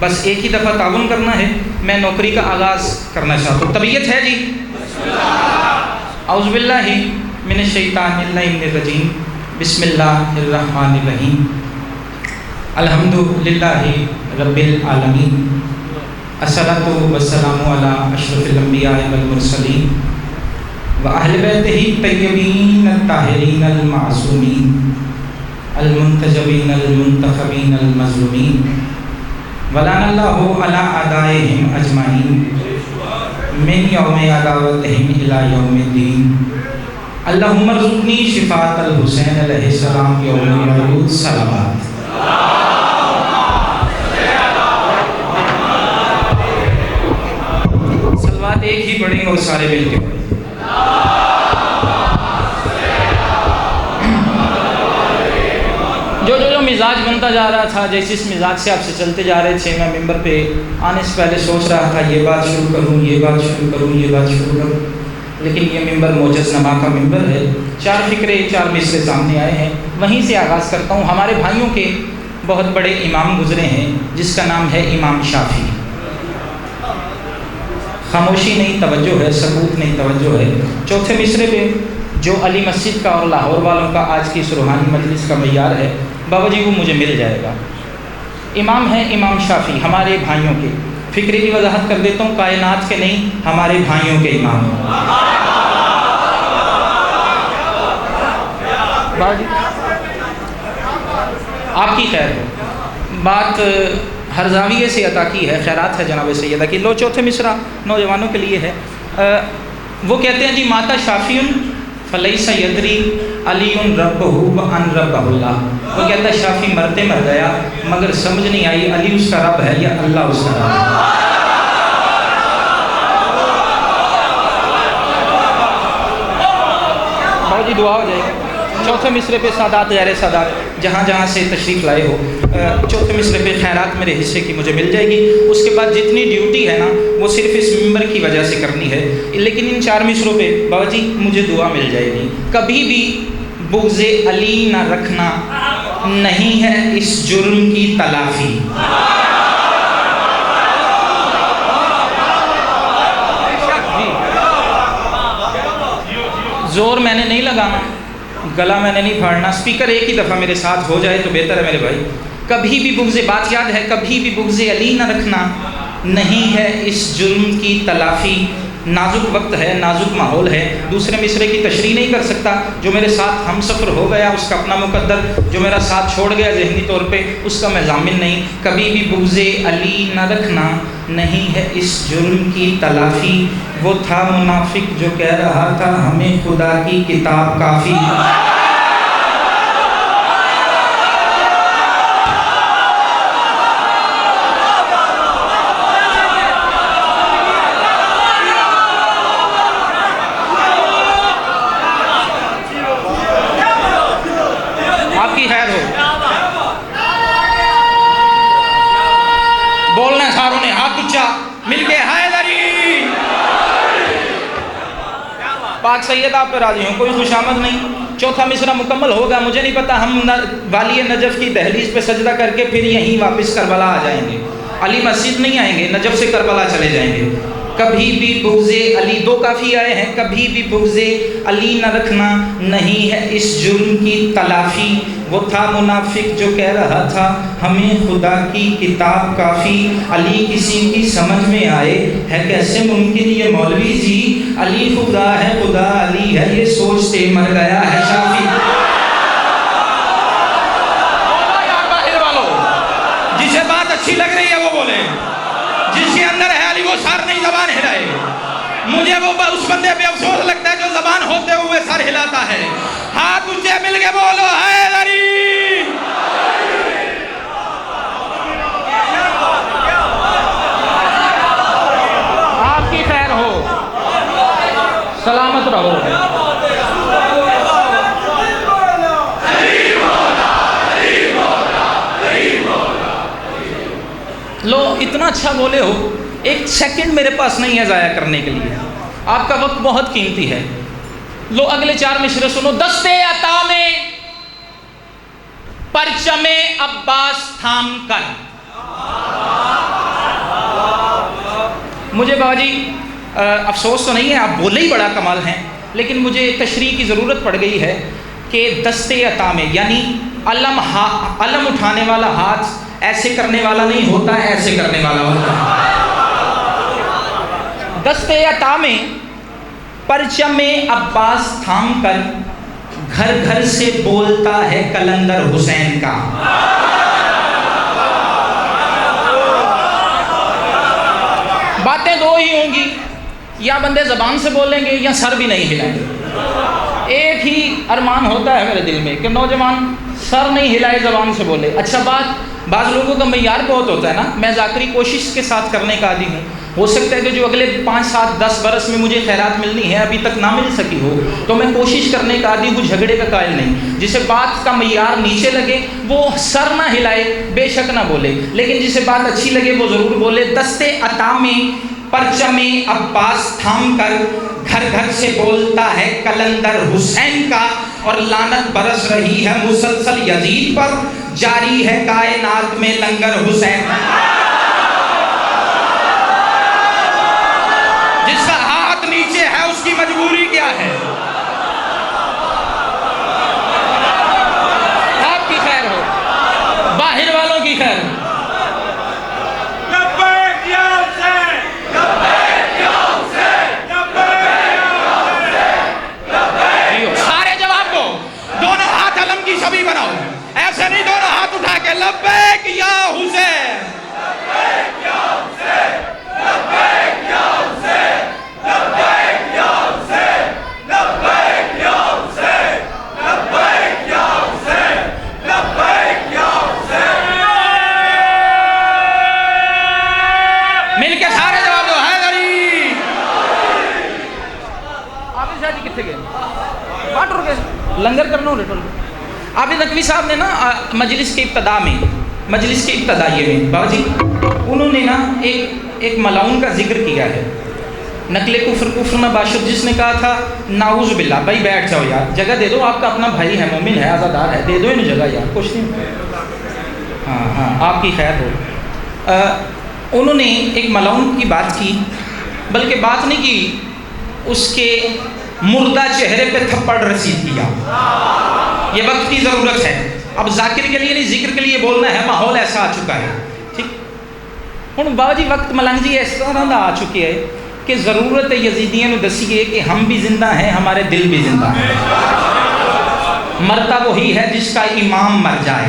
बस एक ही दफ़ा ताउन करना है। मैं नौकरी का आगाज़ करना चाहता हूँ। तबीयत है जी? औज़ुबिल्लाहि मिनश्शैतानिर्रजीम, बिस्मिल्लाहिर्रहमानिर्रहीम, अल्हम्दुलिल्लाहि रब्बिल आलमीन, अस्सलातु वस्सलामु अला अशरफिल अंबिया वल मुरसलीन व अहले बैतिही तय्यबीन अत्ताहिरीन अल मासूमीन अल मुंतजबीन अल मुंतखबीन अल मज़लूमीन वलानल्लाहु अला अदाइहिम अजमाइन मिन यौमि अदावतिहिम इला यौमिद्दीन। अल्लाहुम्मा रज़ुक़नी शिफ़ाअतल हुसैन अलैहिस्सलाम यौमल मौलूद सलावत। सलवात एक ही पढ़ेंगे और सारे मिलके पढ़ेंगे। जो मिजाज बनता जा रहा था, जैसे इस मिजाज से आपसे चलते जा रहे थे, मैं मिंबर पे आने से पहले सोच रहा था ये बात शुरू करूँ, ये बात शुरू करूँ, ये बात शुरू करूँ, लेकिन ये मिंबर मोजज़ नमा का मिंबर है। चार फ़िक्रे, चार मिसरे सामने आए हैं, वहीं से आगाज़ करता हूँ। हमारे भाइयों के बहुत बड़े इमाम गुज़रे हैं जिसका नाम है इमाम शाफ़ी। खामोशी नहीं तवज्जो है, सबूत नहीं तवज्जो है। चौथे मिसरे पे जो अली मस्जिद का और लाहौर वालों का आज की इस रूहानी मजलिस का मय्यार है, बाबा जी वो मुझे मिल जाएगा। इमाम है इमाम शाफ़ी, हमारे भाइयों के। फ़िक्रे की वजाहत कर देता हूँ, कायनात के नहीं, हमारे भाइयों के इमाम। आपकी खैर हो। बात हर जाविये से अता की है, खैरात है जनाब सैयदा की। लो चौथे मिसरा नौजवानों के लिए है। वो कहते हैं जी, माता शाफ़ियुन फ़लैसा यदरी अलीयुन रब्बहु व अन रब्बहुल्लाह। वो कहता है शाफ़ी मरते मर गया मगर समझ नहीं आई अली उसका रब है या अल्लाह उसका रब है। बहुत जी दुआ हो जाएगी। चौथे मिसरे पे सादात गैर सादात जहाँ जहाँ से तशरीफ़ लाए हो, चौथे मिसरे पे खैरात मेरे हिस्से की मुझे मिल जाएगी। उसके बाद जितनी ड्यूटी है ना वो सिर्फ इस मिंबर की वजह से करनी है, लेकिन इन चार मिसरों पे बाबा जी मुझे दुआ मिल जाएगी। कभी भी बुग़्ज़े अली ना रखना, नहीं है इस जुर्म की तलाफ़ी। ज़ोर मैंने नहीं लगाना, गला मैंने नहीं फाड़ना, स्पीकर एक ही दफ़ा मेरे साथ हो जाए तो बेहतर है मेरे भाई। कभी भी बुग़्ज़े, बात याद है, कभी भी बुग़्ज़े अली ना रखना, नहीं है इस जुर्म की तलाफ़ी। नाजुक वक्त है, नाजुक माहौल है, दूसरे मिसरे की तशरीह नहीं कर सकता। जो मेरे साथ हम सफ़र हो गया उसका अपना मुकद्दर, जो मेरा साथ छोड़ गया ज़हनी तौर पे उसका मैं ज़ामिन नहीं। कभी भी बुग़्ज़े अली न रखना, नहीं है इस जुर्म की तलाफ़ी। वो था मुनाफिक जो कह रहा था हमें खुदा की किताब काफ़ी। बोलना सारों ने हाथ ऊंचा मिलके हैदरी। पाक सैयद आप पे राजी हूँ, कोई खुशामद नहीं। चौथा मिसरा मुकम्मल होगा, मुझे नहीं पता हम वाली नजफ़ की दहलीज पे सजदा करके फिर यहीं वापस करबला आ जाएंगे। अली मस्जिद नहीं आएंगे, नजफ़ से करबला चले जाएंगे। कभी भी बुग़्ज़े अली, दो काफ़ी आए हैं, कभी भी बुग़्ज़े अली न रखना, नहीं है इस जुर्म की तलाफ़ी। वो था मुनाफिक जो कह रहा था हमें खुदा की किताब काफ़ी। अली किसी की समझ में आए है कैसे मुमकिन ये मौलवी जी, अली खुदा है खुदा अली है ये सोचते मर गया है शाफ़ी। जिसे बात अच्छी लग रही है वो बोले, जिसके अंदर है अली वो सर नहीं ज़बान हिलाए। मुझे वो उस बंदे पे अफसोस लगता है जो ज़बान होते हुए सर हिलाता है। हाथ ऊंचे मिल के बोलो हैदरी। आपकी खैर हो, सलामत रहो। लो इतना अच्छा बोले हो, एक सेकंड मेरे पास नहीं है ज़ाया करने के लिए, आपका वक्त बहुत कीमती है। लो अगले चार मिसरे सुनो। दस्ते अता में परचमे अब्बास थाम कर, मुझे बाबाजी अफसोस तो नहीं है, आप बोले ही बड़ा कमाल हैं, लेकिन मुझे तशरीह की ज़रूरत पड़ गई है कि दस्ते अता में, यानी अलम उठाने वाला हाथ ऐसे करने वाला नहीं होता, ऐसे करने वाला होता है। दस्ते अता में परचम अब्बास थाम कर घर घर से बोलता है कलंदर हुसैन का। बातें दो ही होंगी, या बंदे ज़बान से बोलेंगे या सर भी नहीं हिलाएंगे। एक ही अरमान होता है मेरे दिल में कि नौजवान सर नहीं हिलाए, ज़बान से बोले। अच्छा बाज़ लोगों का मयार बहुत होता है ना, मैं ज़ाकरी कोशिश के साथ करने का आदी हूँ। हो सकता है कि जो अगले 5, 7, 10 बरस में मुझे खैरात मिलनी है अभी तक ना मिल सकी हो, तो मैं कोशिश करने का आदी हूँ, झगड़े का कायल नहीं। जिसे बात का मयार नीचे लगे वो सर ना हिलाए, बेशक ना बोले, लेकिन जिसे बात अच्छी लगे वो ज़रूर बोले। दस्ते अता में परचमे अब्बास थाम कर घर घर से बोलता है कलंदर हुसैन का, और लानत बरस रही है मुसलसल यजीद पर, जारी है कायनात में लंगर हुसैन। जिसका हाथ नीचे है उसकी मजबूरी क्या है? आपकी खैर हो, बाहर वालों की खैर हो। सभी बनाओ, ऐसे नहीं दोनों हाथ उठा के लब्बैक या हुसैन, लब्बैक या हुसैन, लब्बैक या हुसैन, लब्बैक या हुसैन, लब्बैक या हुसैन, लब्बैक या हुसैन, लब्बैक या हुसैन। मिलके सारे जवाब दो, है गरी। आप शादी कितने गए? बात रुके लंगर करना हो रिटर्न। आबिद नकवी साहब ने ना मजलिस के इब्तदाइये में बाबा जी उन्होंने ना एक मलाउन का जिक्र किया है, नकले कुफ्र में बाशुद, जिसने कहा था नाउज़ बिल्ला, भाई बैठ जाओ यार, जगह दे दो, आपका अपना भाई है, मोमिन है, आज़ादार है, दे दो इन्हें जगह यार, कुछ नहीं। हाँ आपकी खैर हो। उन्होंने एक मलाउन की बात की, बल्कि बात नहीं की, उसके मुर्दा चेहरे पे थप्पड़ रसीद किया। ये वक्त की ज़रूरत है, अब जाकिर के लिए नहीं जिक्र के लिए बोलना है, माहौल ऐसा आ चुका है। ठीक हुण बाबा जी वक्त मलंग जी इस तरह का आ चुके हैं कि ज़रूरत है यजीदियों को दसीए कि हम भी जिंदा हैं, हमारे दिल भी जिंदा है। मरता वही है जिसका इमाम मर जाए।